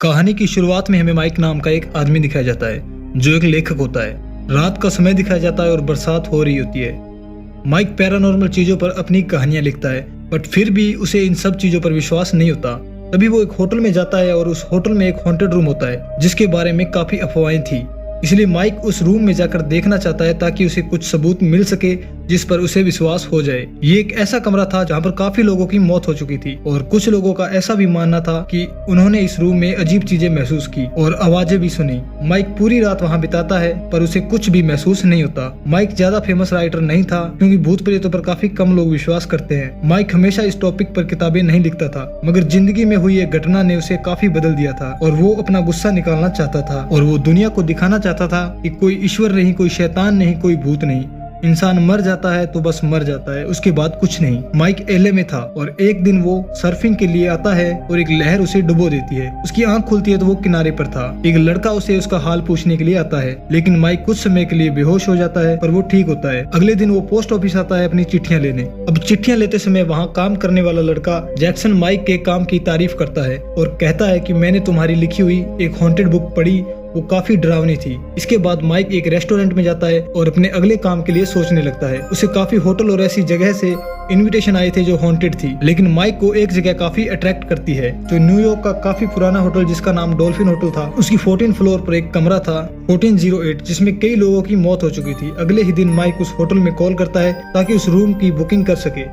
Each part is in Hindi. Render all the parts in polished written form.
कहानी की शुरुआत में हमें माइक नाम का एक आदमी दिखाया जाता है जो एक लेखक होता है। रात का समय दिखाया जाता है और बरसात हो रही होती है। माइक पैरानॉर्मल चीजों पर अपनी कहानियां लिखता है, बट फिर भी उसे इन सब चीजों पर विश्वास नहीं होता। तभी वो एक होटल में जाता है और उस होटल में एक हॉन्टेड रूम होता है जिसके बारे में काफी अफवाहें थी। इसलिए माइक उस रूम में जाकर देखना चाहता है ताकि उसे कुछ सबूत मिल सके जिस पर उसे विश्वास हो जाए। ये एक ऐसा कमरा था जहाँ पर काफी लोगों की मौत हो चुकी थी और कुछ लोगों का ऐसा भी मानना था कि उन्होंने इस रूम में अजीब चीजें महसूस की और आवाजें भी सुनी। माइक पूरी रात वहाँ बिताता है पर उसे कुछ भी महसूस नहीं होता। माइक ज्यादा फेमस राइटर नहीं था क्योंकि भूत प्रेतों पर काफी कम लोग विश्वास करते हैं। माइक हमेशा इस टॉपिक पर किताबें नहीं लिखता था, मगर जिंदगी में हुई एक घटना ने उसे काफी बदल दिया था और वो अपना गुस्सा निकालना चाहता था और वो दुनिया को दिखाना चाहता था कि कोई ईश्वर नहीं, कोई शैतान नहीं, कोई भूत नहीं। इंसान मर जाता है तो बस मर जाता है, उसके बाद कुछ नहीं। माइक एलए में था और एक दिन वो सर्फिंग के लिए आता है और एक लहर उसे डुबो देती है। उसकी आंख खुलती है तो वो किनारे पर था। एक लड़का उसे उसका हाल पूछने के लिए आता है, लेकिन माइक कुछ समय के लिए बेहोश हो जाता है पर वो ठीक होता है। अगले दिन वो पोस्ट ऑफिस आता है अपनी चिट्ठियां लेने। अब चिट्ठियां लेते समय वहाँ काम करने वाला लड़का जैक्सन माइक के काम की तारीफ करता है और कहता है कि मैंने तुम्हारी लिखी हुई एक हॉन्टेड बुक पढ़ी, वो काफी डरावनी थी। इसके बाद माइक एक रेस्टोरेंट में जाता है और अपने अगले काम के लिए सोचने लगता है। उसे काफी होटल और ऐसी जगह से इनविटेशन आए थे जो हॉन्टेड थी, लेकिन माइक को एक जगह काफी अट्रैक्ट करती है जो न्यूयॉर्क का काफी पुराना होटल जिसका नाम डॉल्फिन होटल था। उसकी 14 फ्लोर पर एक कमरा था 1408 जिसमें कई लोगों की मौत हो चुकी थी। अगले ही दिन माइक उस होटल में कॉल करता है ताकि उस रूम की बुकिंग कर सके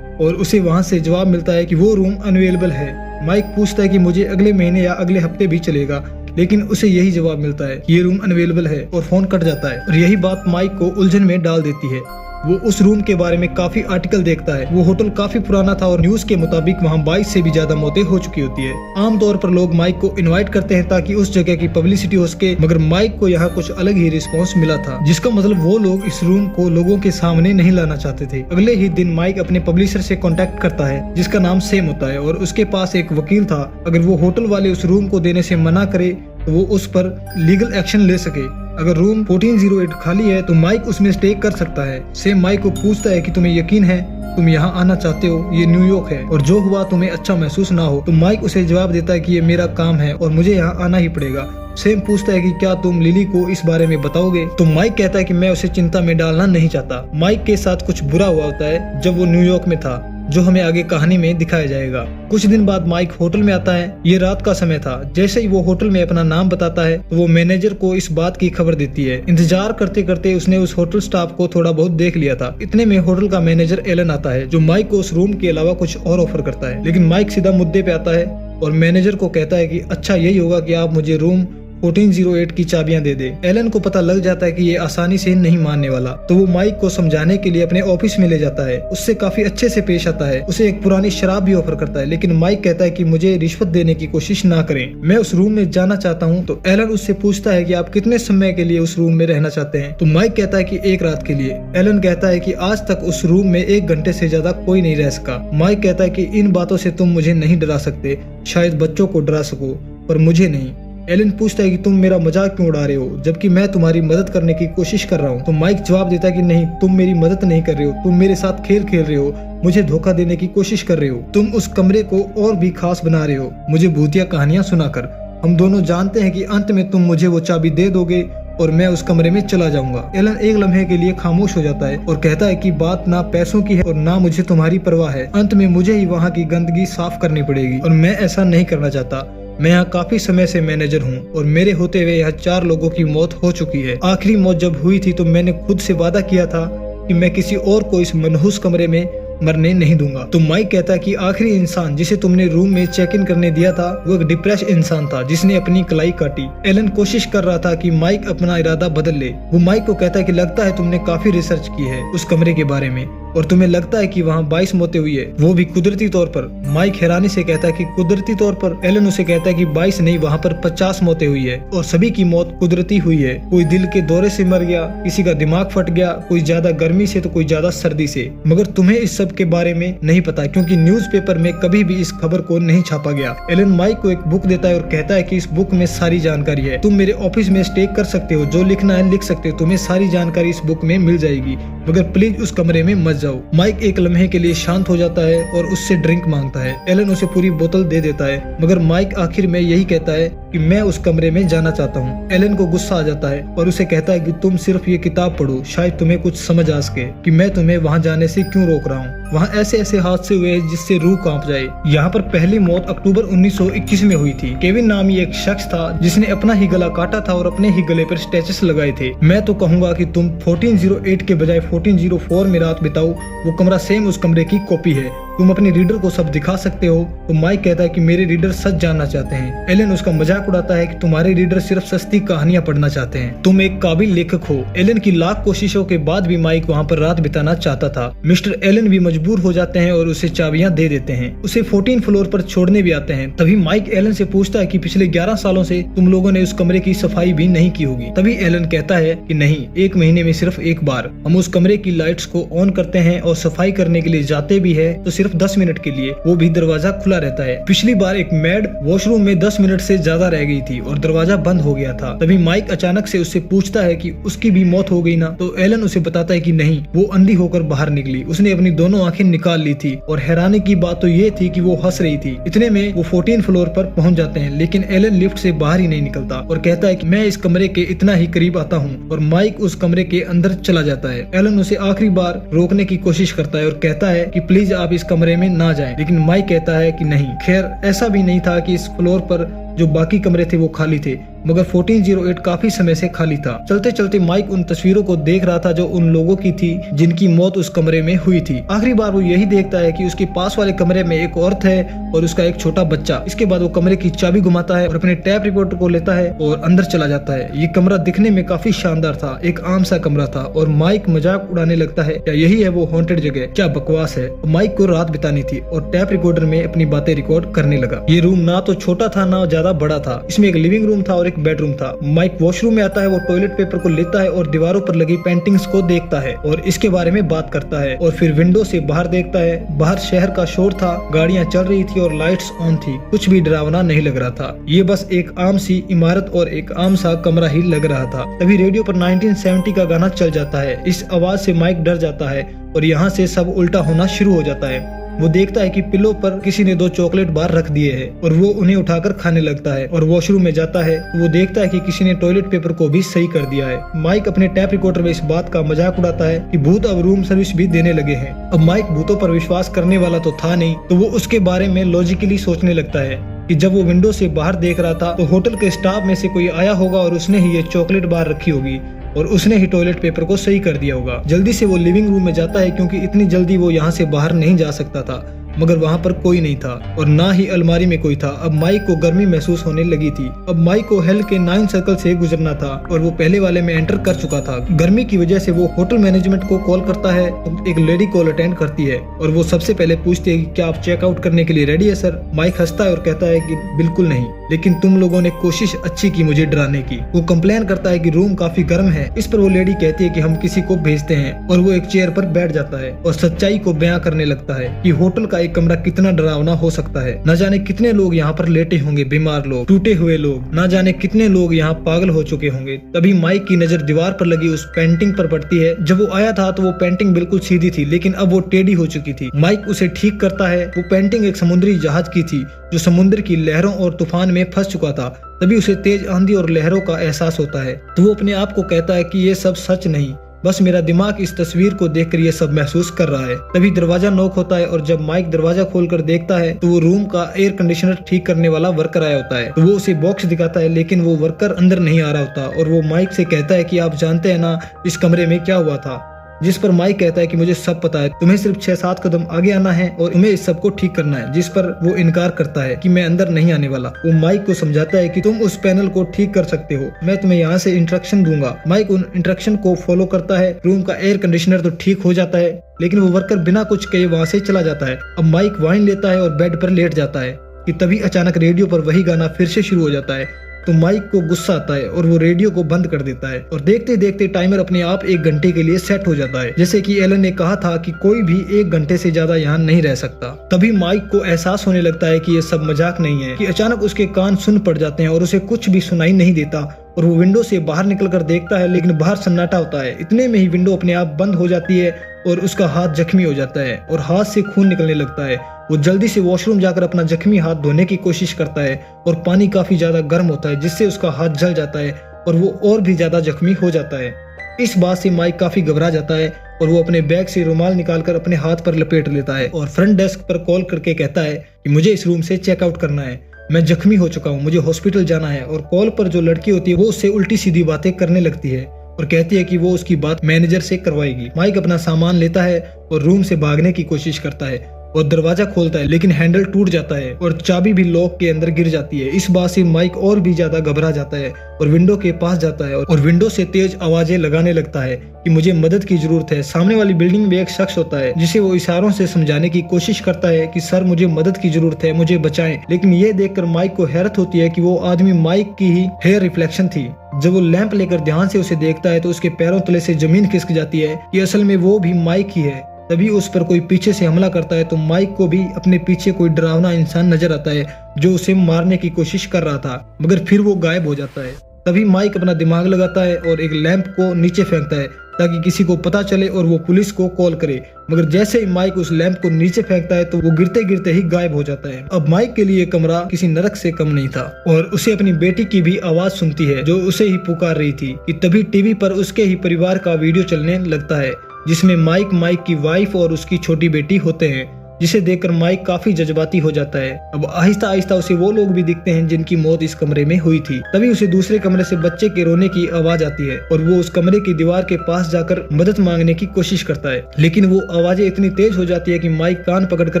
और उसे वहाँ से जवाब मिलता है कि वो रूम अनअवेलेबल है। माइक पूछता है कि मुझे अगले महीने या अगले हफ्ते भी चलेगा, लेकिन उसे यही जवाब मिलता है कि ये रूम अनअवेलेबल है और फोन कट जाता है। और यही बात माइक को उलझन में डाल देती है। वो उस रूम के बारे में काफी आर्टिकल देखता है। वो होटल काफी पुराना था और न्यूज के मुताबिक वहाँ 22 से भी ज्यादा मौतें हो चुकी होती है। आमतौर पर लोग माइक को इनवाइट करते हैं ताकि उस जगह की पब्लिसिटी हो सके, मगर माइक को यहाँ कुछ अलग ही रिस्पॉन्स मिला था, जिसका मतलब वो लोग इस रूम को लोगों के सामने नहीं लाना चाहते थे। अगले ही दिन माइक अपने पब्लिशर से कॉन्टेक्ट करता है जिसका नाम सेम होता है और उसके पास एक वकील था। अगर वो होटल वाले उस रूम को देने से मना करे तो वो उस पर लीगल एक्शन ले सके। अगर रूम 1408 खाली है तो माइक उसमें स्टे कर सकता है। सेम माइक को पूछता है कि तुम्हें यकीन है तुम यहाँ आना चाहते हो, ये न्यूयॉर्क है और जो हुआ तुम्हें अच्छा महसूस ना हो। तो माइक उसे जवाब देता है कि ये मेरा काम है और मुझे यहाँ आना ही पड़ेगा। सेम पूछता है कि क्या तुम लिली को इस बारे में बताओगे? तो माइक कहता है कि मैं उसे चिंता में डालना नहीं चाहता। माइक के साथ कुछ बुरा हुआ होता है जब वो न्यूयॉर्क में था, जो हमें आगे कहानी में दिखाया जाएगा। कुछ दिन बाद माइक होटल में आता है। ये रात का समय था। जैसे ही वो होटल में अपना नाम बताता है तो वो मैनेजर को इस बात की खबर देती है। इंतजार करते करते उसने उस होटल स्टाफ को थोड़ा बहुत देख लिया था। इतने में होटल का मैनेजर एलन आता है जो माइक को उस रूम के अलावा कुछ और ऑफर करता है, लेकिन माइक सीधा मुद्दे पे आता है और मैनेजर को कहता है कि अच्छा यही होगा कि आप मुझे रूम 1408 की चाबियां दे दे। एलन को पता लग जाता है कि ये आसानी से नहीं मानने वाला, तो वो माइक को समझाने के लिए अपने ऑफिस में ले जाता है। उससे काफी अच्छे से पेश आता है। उसे एक पुरानी शराब भी ऑफर करता है, लेकिन माइक कहता है कि मुझे रिश्वत देने की कोशिश ना करें, मैं उस रूम में जाना चाहता हूँ। तो एलन उससे पूछता है कि आप कितने समय के लिए उस रूम में रहना चाहते हैं? तो माइक कहता है कि एक रात के लिए। एलन कहता है कि आज तक उस रूम में 1 घंटे से ज्यादा कोई नहीं रह सका। माइक कहता है कि इन बातों से तुम मुझे नहीं डरा सकते, शायद बच्चों को डरा सको पर मुझे नहीं। एलन पूछता है कि तुम मेरा मजाक क्यों उड़ा रहे हो जबकि मैं तुम्हारी मदद करने की कोशिश कर रहा हूँ? तो माइक जवाब देता है कि नहीं, तुम मेरी मदद नहीं कर रहे हो, तुम मेरे साथ खेल खेल रहे हो, मुझे धोखा देने की कोशिश कर रहे हो। तुम उस कमरे को और भी खास बना रहे हो मुझे भूतिया कहानियां सुनाकर। हम दोनों जानते हैं कि अंत में तुम मुझे वो चाबी दे दोगे और मैं उस कमरे में चला जाऊंगा। एलन एक लम्हे के लिए खामोश हो जाता है और कहता है कि बात ना पैसों की है और ना मुझे तुम्हारी परवाह है। अंत में मुझे ही वहाँ की गंदगी साफ करनी पड़ेगी और मैं ऐसा नहीं करना चाहता। मैं यहाँ काफी समय से मैनेजर हूँ और मेरे होते हुए यहाँ 4 लोगों की मौत हो चुकी है। आखिरी मौत जब हुई थी तो मैंने खुद से वादा किया था कि मैं किसी और को इस मनहूस कमरे में मरने नहीं दूंगा। तो माइक कहता है कि आखिरी इंसान जिसे तुमने रूम में चेक इन करने दिया था वो एक डिप्रेस इंसान था जिसने अपनी कलाई काटी। एलन कोशिश कर रहा था कि माइक अपना इरादा बदल ले। वो माइक को कहता है कि लगता है तुमने काफी रिसर्च की है उस कमरे के बारे में और तुम्हें लगता है कि वहाँ 22 मौतें हुई है, वो भी कुदरती तौर पर। माइक हैरानी से कहता है कि कुदरती तौर पर? एलन उसे कहता है कि 22 नहीं, वहाँ पर 50 मौतें हुई है और सभी की मौत कुदरती हुई है। कोई दिल के दौरे से मर गया, किसी का दिमाग फट गया, कोई ज्यादा गर्मी से तो कोई ज्यादा सर्दी से। मगर तुम्हें इस सब के बारे में नहीं पता क्योंकि न्यूज़पेपर में कभी भी इस खबर को नहीं छापा गया। एलन माइक को एक बुक देता है और कहता है कि इस बुक में सारी जानकारी है, तुम मेरे ऑफिस में स्टे कर सकते हो, जो लिखना है लिख सकते हो, तुम्हें सारी जानकारी इस बुक में मिल जाएगी, मगर प्लीज उस कमरे में मत जाओ। माइक एक लम्हे के लिए शांत हो जाता है और उससे ड्रिंक मांगता है। एलन उसे पूरी बोतल दे देता है, मगर माइक आखिर में यही कहता है कि मैं उस कमरे में जाना चाहता हूँ। एलन को गुस्सा आ जाता है और उसे कहता है कि तुम सिर्फ ये किताब पढ़ो, शायद तुम्हें कुछ समझ आ सके कि मैं तुम्हें वहाँ जाने से क्यों रोक रहा हूँ। वहाँ ऐसे ऐसे हादसे हुए जिससे रूह कांप जाए। यहाँ पर पहली मौत अक्टूबर 1921 में हुई थी। केविन नामी एक शख्स था जिसने अपना ही गला काटा था और अपने ही गले पर स्टैचस लगाए थे। मैं तो कहूंगा कि तुम 1408 के बजाय 1404 में रात बिताओ। वो कमरा सेम उस कमरे की कॉपी है। तुम अपने रीडर को सब दिखा सकते हो। तो माइक कहता है कि मेरे रीडर सच जानना चाहते हैं। एलन उसका मजाक उड़ाता है कि तुम्हारे रीडर सिर्फ सस्ती कहानियां पढ़ना चाहते हैं, तुम एक काबिल लेखक हो। एलन की लाख कोशिशों के बाद भी माइक वहाँ पर रात बिताना चाहता था। मिस्टर एलन भी मजबूर हो जाते हैं और उसे चाबियां दे देते हैं। उसे 14 फ्लोर पर छोड़ने भी आते हैं। तभी माइक एलन से पूछता है कि पिछले 11 सालों से तुम लोगों ने उस कमरे की सफाई भी नहीं की होगी। तभी एलन कहता है कि नहीं, 1 महीने में सिर्फ एक बार हम उस कमरे की लाइट्स को ऑन करते हैं और सफाई करने के लिए जाते भी है तो सिर्फ 10 मिनट के लिए, वो भी दरवाजा खुला रहता है। पिछली बार एक मैड वॉशरूम में 10 मिनट से ज्यादा रह गई थी और दरवाजा बंद हो गया था। तभी माइक अचानक से उससे पूछता है कि उसकी भी मौत हो गई ना। तो एलन उसे बताता है कि नहीं, वो अंधी होकर बाहर निकली, उसने अपनी दोनों आंखें निकाल ली थी। और हैरानी की बात तो ये थी कि वो हंस रही थी। इतने में वो 14 फ्लोर पर पहुंच जाते हैं, लेकिन एलन लिफ्ट से बाहर ही नहीं निकलता और कहता है कि मैं इस कमरे के इतना ही करीब आता हूँ। और माइक उस कमरे के अंदर चला जाता है। एलन उसे आखिरी बार रोकने की कोशिश करता है और कहता है कि प्लीज आप इस कमरे में ना जाएं, लेकिन माइक कहता है कि नहीं। खैर, ऐसा भी नहीं था कि इस फ्लोर पर जो बाकी कमरे थे वो खाली थे, मगर 1408 काफी समय से खाली था। चलते चलते माइक उन तस्वीरों को देख रहा था जो उन लोगों की थी जिनकी मौत उस कमरे में हुई थी। आखिरी बार वो यही देखता है कि उसके पास वाले कमरे में एक औरत है और उसका एक छोटा बच्चा। इसके बाद वो कमरे की चाबी घुमाता है और अपने टैप रिकॉर्डर को लेता है और अंदर चला जाता है। ये कमरा दिखने में काफी शानदार था, एक आम सा कमरा था और माइक मजाक उड़ाने लगता है, क्या यही है वो हॉन्टेड जगह, क्या बकवास है। माइक को रात बितानी थी और टैप रिकॉर्डर में अपनी बातें रिकॉर्ड करने लगा। ये रूम ना तो छोटा था ना ज्यादा बड़ा था। इसमें एक लिविंग रूम था और एक बेडरूम था। माइक वॉशरूम में आता है, वो टॉयलेट पेपर को लेता है और दीवारों पर लगी पेंटिंग्स को देखता है और इसके बारे में बात करता है। और फिर विंडो से बाहर देखता है। बाहर शहर का शोर था, गाड़ियां चल रही थी और लाइट्स ऑन थी। कुछ भी डरावना नहीं लग रहा था। ये बस एक आम सी इमारत और एक आम सा कमरा ही लग रहा था। तभी रेडियो पर 1970 का गाना चल जाता है। इस आवाज से माइक डर जाता है और यहाँ से सब उल्टा होना शुरू हो जाता है। वो देखता है कि पिलो पर किसी ने 2 चॉकलेट बार रख दिए हैं और वो उन्हें उठाकर खाने लगता है। और वॉशरूम में जाता है तो वो देखता है कि किसी ने टॉयलेट पेपर को भी सही कर दिया है। माइक अपने टैप रिकॉर्डर में इस बात का मजाक उड़ाता है कि भूत अब रूम सर्विस भी देने लगे हैं। अब माइक भूतों पर विश्वास करने वाला तो था नहीं, तो वो उसके बारे में लॉजिकली सोचने लगता है कि जब वो विंडो से बाहर देख रहा था तो होटल के स्टाफ में से कोई आया होगा और उसने ही ये चॉकलेट बार रखी होगी और उसने ही टॉयलेट पेपर को सही कर दिया होगा। जल्दी से वो लिविंग रूम में जाता है क्योंकि इतनी जल्दी वो यहाँ से बाहर नहीं जा सकता था, मगर वहाँ पर कोई नहीं था और ना ही अलमारी में कोई था। अब माइक को गर्मी महसूस होने लगी थी। अब माइक को हेल के 9 सर्कल से गुजरना था और वो पहले वाले में एंटर कर चुका था। गर्मी की वजह से वो होटल मैनेजमेंट को कॉल करता है तो एक लेडी कॉल अटेंड करती है और वो सबसे पहले पूछती है कि क्या आप चेकआउट करने के लिए रेडी है सर। माइक हंसता है और कहता है कि बिल्कुल नहीं, लेकिन तुम लोगों ने कोशिश अच्छी की मुझे डराने की। वो कंप्लेन करता है कि रूम काफी गर्म है। इस पर वो लेडी कहती है कि हम किसी को भेजते हैं और वो एक चेयर पर बैठ जाता है और सच्चाई को बयां करने लगता है कि होटल का एक कमरा कितना डरावना हो सकता है। न जाने कितने लोग यहाँ पर लेटे होंगे, बीमार लोग, टूटे हुए लोग, न जाने कितने लोग यहाँ पागल हो चुके होंगे। तभी माइक की नजर दीवार पर लगी उस पेंटिंग पर पड़ती है। जब वो आया था तो वो पेंटिंग बिल्कुल सीधी थी, लेकिन अब वो टेढ़ी हो चुकी थी। माइक उसे ठीक करता है। वो पेंटिंग एक समुद्री जहाज की थी जो समुद्र की लहरों और तूफान में फंस चुका था। तभी उसे तेज आंधी और लहरों का एहसास होता है तो वो अपने आप को कहता है कि ये सब सच नहीं, बस मेरा दिमाग इस तस्वीर को देखकर ये सब महसूस कर रहा है। तभी दरवाजा नॉक होता है और जब माइक दरवाजा खोलकर देखता है तो वो रूम का एयर कंडीशनर ठीक करने वाला वर्कर आया होता है। तो वो उसे बॉक्स दिखाता है, लेकिन वो वर्कर अंदर नहीं आ रहा होता और वो माइक से कहता है कि आप जानते हैं ना इस कमरे में क्या हुआ था। जिस पर माइक कहता है कि मुझे सब पता है, तुम्हें सिर्फ 6-7 कदम आगे आना है और तुम्हें इस सब को ठीक करना है। जिस पर वो इनकार करता है कि मैं अंदर नहीं आने वाला। वो माइक को समझाता है कि तुम उस पैनल को ठीक कर सकते हो, मैं तुम्हें यहाँ से इंस्ट्रक्शन दूंगा। माइक उन इंस्ट्रक्शन को फॉलो करता है। रूम का एयर कंडीशनर तो ठीक हो जाता है, लेकिन वो वर्कर बिना कुछ कहे वहाँ से चला जाता है। अब माइक वाइन लेता है और बेड पर लेट जाता है कि तभी अचानक रेडियो पर वही गाना फिर से शुरू हो जाता है। तो माइक को गुस्सा आता है और वो रेडियो को बंद कर देता है और देखते देखते टाइमर अपने आप 1 घंटे के लिए सेट हो जाता है। जैसे कि एलन ने कहा था कि कोई भी 1 घंटे से ज्यादा यहाँ नहीं रह सकता। तभी माइक को एहसास होने लगता है कि ये सब मजाक नहीं है कि अचानक उसके कान सुन पड़ जाते हैं और उसे कुछ भी सुनाई नहीं देता और वो विंडो से बाहर निकलकर देखता है, लेकिन बाहर सन्नाटा होता है। इतने में ही विंडो अपने आप बंद हो जाती है और उसका हाथ जख्मी हो जाता है और हाथ से खून निकलने लगता है। वो जल्दी से वॉशरूम जाकर अपना जख्मी हाथ धोने की कोशिश करता है और पानी काफी ज्यादा गर्म होता है, जिससे उसका हाथ जल जाता है और वो और भी ज्यादा जख्मी हो जाता है। इस बात से माइक काफी घबरा जाता है और वो अपने बैग से रुमाल निकालकर अपने हाथ पर लपेट लेता है और फ्रंट डेस्क पर कॉल करके कहता है कि मुझे इस रूम से चेकआउट करना है, मैं जख्मी हो चुका हूँ, मुझे हॉस्पिटल जाना है। और कॉल पर जो लड़की होती है वो उससे उल्टी सीधी बातें करने लगती है और कहती है कि वो उसकी बात मैनेजर से करवाएगी। माइक अपना सामान लेता है और रूम से भागने की कोशिश करता है और दरवाजा खोलता है, लेकिन हैंडल टूट जाता है और चाबी भी लॉक के अंदर गिर जाती है। इस बात से माइक और भी ज्यादा घबरा जाता है और विंडो के पास जाता है और विंडो से तेज आवाजें लगाने लगता है कि मुझे मदद की जरूरत है। सामने वाली बिल्डिंग में एक शख्स होता है जिसे वो इशारों से समझाने की कोशिश करता है कि सर मुझे मदद की जरूरत है, मुझे बचाएं। लेकिन ये देखकर माइक को हैरत होती है कि वो आदमी माइक की ही हेयर रिफ्लेक्शन थी। जब वो लैंप लेकर ध्यान से उसे देखता है तो उसके पैरों तले से जमीन खिसक जाती है कि असल में वो भी माइक ही है। तभी उस पर कोई पीछे से हमला करता है तो माइक को भी अपने पीछे कोई डरावना इंसान नजर आता है जो उसे मारने की कोशिश कर रहा था, मगर फिर वो गायब हो जाता है। तभी माइक अपना दिमाग लगाता है और एक लैंप को नीचे फेंकता है ताकि किसी को पता चले और वो पुलिस को कॉल करे। मगर जैसे ही माइक उस लैंप को नीचे फेंकता है तो वो गिरते गिरते ही गायब हो जाता है। अब माइक के लिए कमरा किसी नरक से कम नहीं था और उसे अपनी बेटी की भी आवाज सुनती है जो उसे ही पुकार रही थी कि तभी टीवी पर उसके ही परिवार का वीडियो चलने लगता है जिसमें माइक की वाइफ और उसकी छोटी बेटी होते हैं, जिसे देखकर माइक काफी जज्बाती हो जाता है। अब आहिस्ता आहिस्ता उसे वो लोग भी दिखते हैं जिनकी मौत इस कमरे में हुई थी। तभी उसे दूसरे कमरे से बच्चे के रोने की आवाज आती है और वो उस कमरे की दीवार के पास जाकर मदद मांगने की कोशिश करता है, लेकिन वो आवाजें इतनी तेज हो जाती है कि माइक कान पकड़कर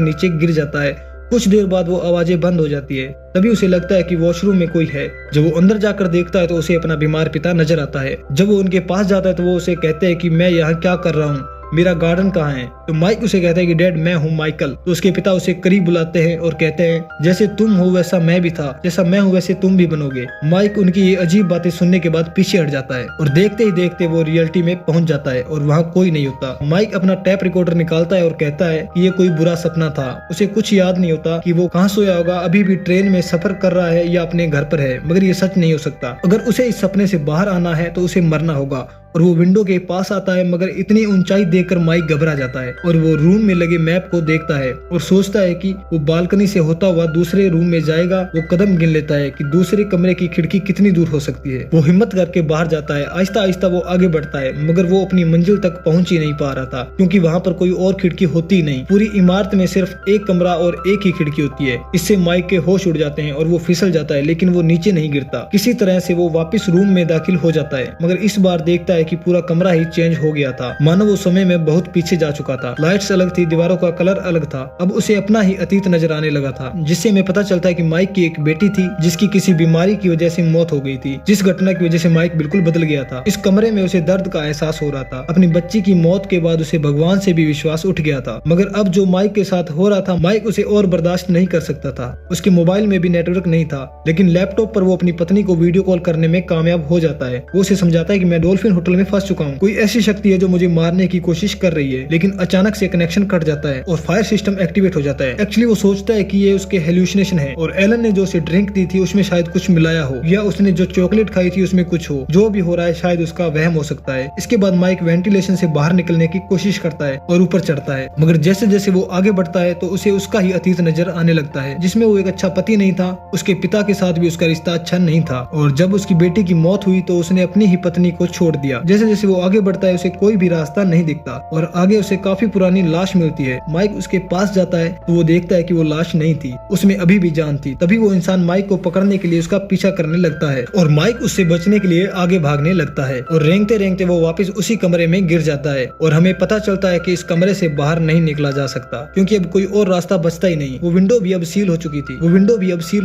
नीचे गिर जाता है। कुछ देर बाद वो आवाजें बंद हो जाती है। तभी उसे लगता है कि वॉशरूम में कोई है। जब वो अंदर जाकर देखता है तो उसे अपना बीमार पिता नजर आता है। जब वो उनके पास जाता है तो वो उसे कहते हैं कि मैं यहाँ क्या कर रहा हूँ, मेरा गार्डन कहाँ है। तो माइक उसे कहता है कि डैड मैं हूँ माइकल। तो उसके पिता उसे करीब बुलाते हैं और कहते हैं जैसे तुम हो वैसा मैं भी था, जैसा मैं हूँ वैसे तुम भी बनोगे। माइक उनकी ये अजीब बातें सुनने के बाद पीछे हट जाता है और देखते ही देखते वो रियलिटी में पहुंच जाता है और वहाँ कोई नहीं होता। माइक अपना टैप रिकॉर्डर निकालता है और कहता है कि ये कोई बुरा सपना था। उसे कुछ याद नहीं होता कि वो कहाँ सोया होगा, अभी भी ट्रेन में सफर कर रहा है या अपने घर पर है, मगर ये सच नहीं हो सकता। अगर उसे इस सपने से बाहर आना है तो उसे मरना होगा। और वो विंडो के पास आता है, मगर इतनी ऊंचाई देखकर माइक घबरा जाता है और वो रूम में लगे मैप को देखता है और सोचता है कि वो बालकनी से होता हुआ दूसरे रूम में जाएगा। वो कदम गिन लेता है कि दूसरे कमरे की खिड़की कितनी दूर हो सकती है। वो हिम्मत करके बाहर जाता है। आहिस्ता आहिस्ता वो आगे बढ़ता है, मगर वो अपनी मंजिल तक पहुंच ही नहीं पा रहा था क्योंकि वहाँ पर कोई और खिड़की होती ही नहीं। पूरी इमारत में सिर्फ एक कमरा और एक ही खिड़की होती है। इससे माइक के होश उड़ जाते हैं और वो फिसल जाता है, लेकिन वो नीचे नहीं गिरता। किसी तरह से वो वापस रूम में दाखिल हो जाता है, मगर इस बार देखता है कि पूरा कमरा चेंज हो गया था, मानो वो समय में बहुत पीछे जा चुका था। लाइट्स अलग थी, दीवारों का कलर अलग था। अब उसे अपना ही अतीत नजर आने लगा था, जिससे हमें पता चलता है कि माइक की एक बेटी थी जिसकी किसी बीमारी की वजह से मौत हो गई थी, जिस घटना की वजह से माइक बिल्कुल बदल गया था। इस कमरे में उसे दर्द का एहसास हो रहा था। अपनी बच्ची की मौत के बाद उसे भगवान से भी विश्वास उठ गया था, मगर अब जो माइक के साथ हो रहा था माइक उसे और बर्दाश्त नहीं कर सकता था। उसके मोबाइल में भी नेटवर्क नहीं था, लेकिन लैपटॉप पर वो अपनी पत्नी को वीडियो कॉल करने में कामयाब हो जाता है। वो उसे समझाता है कि मैं डॉल्फिन होटल में फंस चुका हूँ, कोई ऐसी शक्ति है जो मुझे मारने की कोशिश कर रही है। लेकिन अचानक से कनेक्शन कट जाता है और फायर सिस्टम एक्टिवेट हो जाता है। एक्चुअली वो सोचता है कि ये उसके हेल्यूसिनेशन है और एलन ने जो उसे ड्रिंक दी थी उसमें शायद कुछ मिलाया हो, या उसने जो चॉकलेट खाई थी उसमें कुछ हो। जो भी हो रहा है शायद उसका वहम हो सकता है। इसके बाद माइक वेंटिलेशन से बाहर निकलने की कोशिश करता है और ऊपर चढ़ता है, मगर जैसे जैसे वो आगे बढ़ता है तो उसे उसका ही अतीत नजर आने लगता है, जिसमें वो एक अच्छा पति नहीं था। उसके पिता के साथ भी उसका रिश्ता अच्छा नहीं था और जब उसकी बेटी की मौत हुई तो उसने अपनी ही पत्नी को छोड़ दिया। जैसे जैसे वो आगे बढ़ता है उसे कोई भी रास्ता नहीं दिखता और आगे उसे काफी पुरानी लाश मिलती है। माइक उसके पास जाता है तो वो देखता है कि वो लाश नहीं थी, उसमें अभी भी जान थी। तभी वो इंसान माइक को पकड़ने के लिए उसका पीछा करने लगता है और माइक उससे बचने के लिए आगे भागने लगता है और रेंगते रेंगते वो वापस उसी कमरे में गिर जाता है और हमें पता चलता है कि इस कमरे से बाहर नहीं निकला जा सकता क्योंकि अब कोई और रास्ता बचता ही नहीं। वो विंडो भी अब सील हो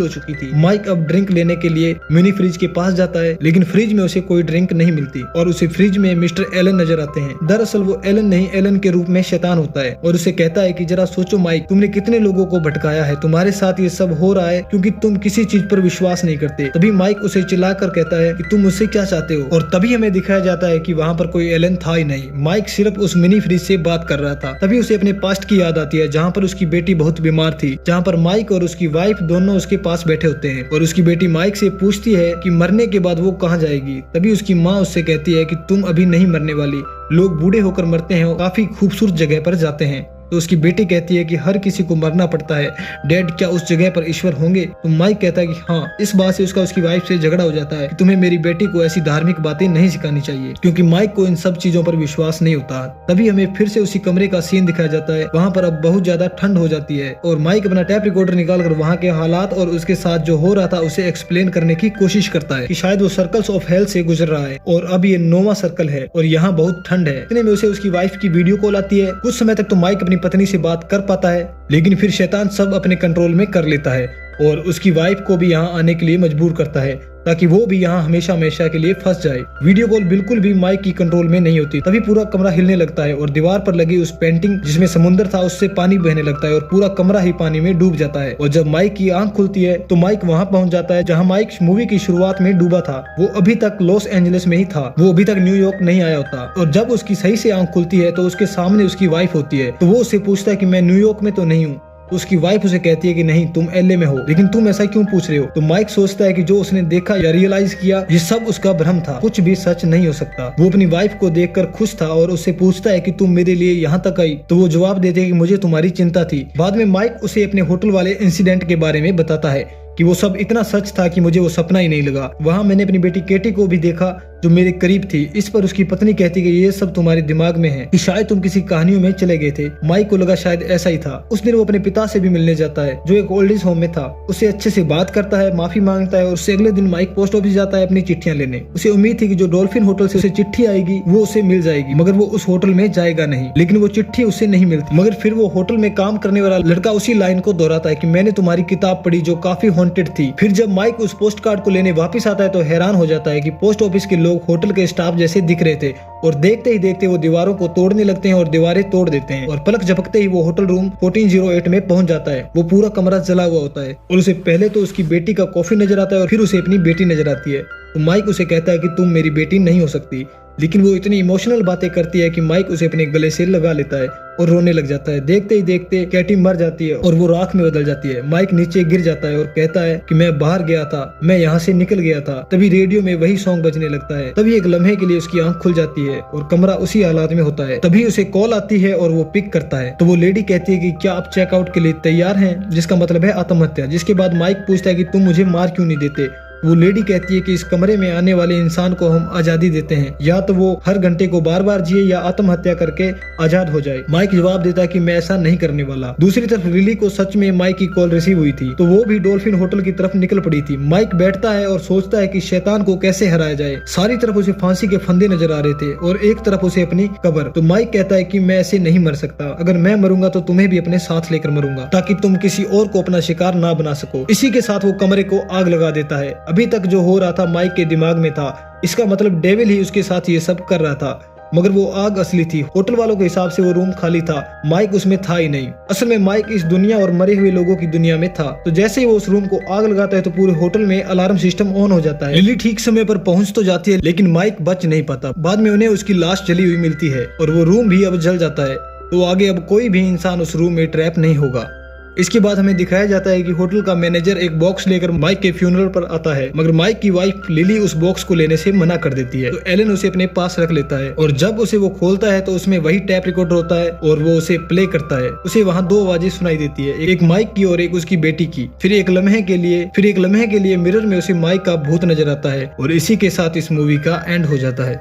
चुकी थी। माइक अब ड्रिंक लेने के लिए मिनी फ्रिज के पास जाता है, लेकिन फ्रिज में उसे कोई ड्रिंक नहीं मिलती और उसे उसे फ्रिज में मिस्टर एलन नजर आते हैं। दरअसल वो एलन नहीं, एलन के रूप में शैतान होता है और उसे कहता है कि जरा सोचो माइक, तुमने कितने लोगों को भटकाया है, तुम्हारे साथ ये सब हो रहा है क्योंकि तुम किसी चीज पर विश्वास नहीं करते। तभी माइक उसे चिल्लाकर कहता है कि तुम मुझसे क्या चाहते हो, और तभी हमें दिखाया जाता है कि वहाँ पर कोई एलन था ही नहीं। माइक सिर्फ उस मिनी फ्रिज से बात कर रहा था। तभी उसे अपने पास्ट की याद आती है जहाँ पर उसकी बेटी बहुत बीमार थी, जहाँ पर माइक और उसकी वाइफ दोनों उसके पास बैठे होते हैं और उसकी बेटी माइक से पूछती है कि मरने के बाद वो कहाँ जाएगी। तभी उसकी माँ उससे कहती है कि तुम अभी नहीं मरने वाली, लोग बूढ़े होकर मरते हैं और काफी खूबसूरत जगह पर जाते हैं। तो उसकी बेटी कहती है कि हर किसी को मरना पड़ता है डैड, क्या उस जगह पर ईश्वर होंगे? तो माइक कहता है कि हाँ। इस बात से उसकी वाइफ से झगड़ा हो जाता है कि तुम्हें मेरी बेटी को ऐसी धार्मिक बातें नहीं सिखानी चाहिए, क्योंकि माइक को इन सब चीजों पर विश्वास नहीं होता। तभी हमें फिर से उसी कमरे का सीन दिखाया जाता है। वहाँ पर अब बहुत ज्यादा ठंड हो जाती है और माइक अपना टैप रिकॉर्डर निकालकर वहाँ के हालात और उसके साथ जो हो रहा था उसे एक्सप्लेन करने की कोशिश करता है कि शायद वो सर्कल्स ऑफ हेल से गुजर रहा है और अब ये 9वां सर्कल है और यहाँ बहुत ठंड है। इतने में उसे उसकी वाइफ की वीडियो कॉल आती है। कुछ समय तक तो माइक अपनी पत्नी से बात कर पाता है, लेकिन फिर शैतान सब अपने कंट्रोल में कर लेता है और उसकी वाइफ को भी यहाँ आने के लिए मजबूर करता है ताकि वो भी यहाँ हमेशा हमेशा के लिए फंस जाए। वीडियो कॉल बिल्कुल भी माइक की कंट्रोल में नहीं होती। तभी पूरा कमरा हिलने लगता है और दीवार पर लगी उस पेंटिंग जिसमें समुद्र था उससे पानी बहने लगता है और पूरा कमरा ही पानी में डूब जाता है। और जब माइक की आंख खुलती है तो माइक वहाँ पहुँच जाता है जहाँ माइक मूवी की शुरुआत में डूबा था। वो अभी तक लॉस एंजलिस में ही था, वो अभी तक न्यूयॉर्क नहीं आया होता। और जब उसकी सही से आंख खुलती है तो उसके सामने उसकी वाइफ होती है। तो वो उससे पूछता है कि मैं न्यूयॉर्क में तो नहीं हूँ। तो उसकी वाइफ उसे कहती है कि नहीं, तुम एलए में हो, लेकिन तुम ऐसा क्यों पूछ रहे हो? तो माइक सोचता है कि जो उसने देखा या रियलाइज किया ये सब उसका भ्रम था, कुछ भी सच नहीं हो सकता। वो अपनी वाइफ को देखकर खुश था और उससे पूछता है कि तुम मेरे लिए यहाँ तक आई? तो वो जवाब देते है कि मुझे तुम्हारी चिंता थी। बाद में माइक उसे अपने होटल वाले इंसिडेंट के बारे में बताता है कि वो सब इतना सच था कि मुझे वो सपना ही नहीं लगा। वहाँ मैंने अपनी बेटी केटी को भी देखा जो मेरे करीब थी। इस पर उसकी पत्नी कहती कि ये सब तुम्हारे दिमाग में है, कि शायद तुम किसी कहानियों में चले गए थे। माइक को लगा शायद ऐसा ही था। उस दिन वो अपने पिता से भी मिलने जाता है जो एक ओल्ड एज होम में था। उससे अच्छे से बात करता है, माफी मांगता है और उससे अगले दिन माइक पोस्ट ऑफिस जाता है अपनी चिट्ठियां लेने। उसे उम्मीद थी कि जो डॉल्फिन होटल से उसे चिट्ठी आएगी वो उसे मिल जाएगी, मगर वो उस होटल में जाएगा नहीं। लेकिन वो चिट्ठी उसे नहीं मिलती। मगर फिर वो होटल में काम करने वाला लड़का उसी लाइन को दोहराता है कि मैंने तुम्हारी किताब पढ़ी जो काफी हॉन्टेड थी। फिर जब माइक उस पोस्ट कार्ड को लेने वापस आता है तो हैरान हो जाता है कि पोस्ट ऑफिस के लोग होटल के स्टाफ जैसे दिख रहे थे और देखते ही देखते वो दीवारों को तोड़ने लगते हैं और दीवारें तोड़ देते हैं और पलक झपकते ही वो होटल रूम 1408 में पहुंच जाता है। वो पूरा कमरा जला हुआ होता है और उसे पहले तो उसकी बेटी का कॉफी नजर आता है और फिर उसे अपनी बेटी नजर आती है। तो माइक उसे कहता है कि तुम मेरी बेटी नहीं हो सकती, लेकिन वो इतनी इमोशनल बातें करती है कि माइक उसे अपने गले से लगा लेता है और रोने लग जाता है। देखते ही देखते कैटी मर जाती है और वो राख में बदल जाती है। माइक नीचे गिर जाता है और कहता है कि मैं बाहर गया था, मैं यहाँ से निकल गया था। तभी रेडियो में वही सॉन्ग बजने लगता है। तभी एक लम्हे के लिए उसकी आंख खुल जाती है और कमरा उसी हालात में होता है। तभी उसे कॉल आती है और वो पिक करता है। तो वो लेडी कहती है कि क्या आप चेकआउट के लिए तैयार हैं, जिसका मतलब है आत्महत्या। जिसके बाद माइक पूछता है कि तुम मुझे मार क्यों नहीं देते। वो लेडी कहती है कि इस कमरे में आने वाले इंसान को हम आजादी देते हैं, या तो वो हर घंटे को बार बार जिए या आत्महत्या करके आजाद हो जाए। माइक जवाब देता है कि मैं ऐसा नहीं करने वाला। दूसरी तरफ लिली को सच में माइक की कॉल रिसीव हुई थी, तो वो भी डॉल्फिन होटल की तरफ निकल पड़ी थी। माइक बैठता है और सोचता है कि शैतान को कैसे हराया जाए। सारी तरफ उसे फांसी के फंदे नजर आ रहे थे और एक तरफ उसे अपनी कब्र। तो माइक कहता है कि मैं ऐसे नहीं मर सकता, अगर मैं मरूंगा तो तुम्हें भी अपने साथ लेकर मरूंगा ताकि तुम किसी और को अपना शिकार ना बना सको। इसी के साथ वो कमरे को आग लगा देता है। अभी तक जो हो रहा था माइक के दिमाग में था, इसका मतलब डेविल ही उसके साथ ये सब कर रहा था, मगर वो आग असली थी। होटल वालों के हिसाब से वो रूम खाली था, माइक उसमें था ही नहीं। असल में माइक इस दुनिया और मरे हुए लोगों की दुनिया में था। तो जैसे ही वो उस रूम को आग लगाता है तो पूरे होटल में अलार्म सिस्टम ऑन हो जाता है। लिली ठीक समय पर पहुंच तो जाती है, लेकिन माइक बच नहीं पाता। बाद में उन्हें उसकी लाश जली हुई मिलती है और वो रूम भी अब जल जाता है। तो आगे अब कोई भी इंसान उस रूम में ट्रैप नहीं होगा। इसके बाद हमें दिखाया जाता है कि होटल का मैनेजर एक बॉक्स लेकर माइक के फ्यूनरल पर आता है, मगर माइक की वाइफ लिली उस बॉक्स को लेने से मना कर देती है। तो एलन उसे अपने पास रख लेता है और जब उसे वो खोलता है तो उसमें वही टैप रिकॉर्डर होता है और वो उसे प्ले करता है। उसे वहाँ 2 आवाजें सुनाई देती है, एक माइक की और एक उसकी बेटी की। फिर एक लम्हे के लिए मिरर में उसे माइक का भूत नजर आता है और इसी के साथ इस मूवी का एंड हो जाता है।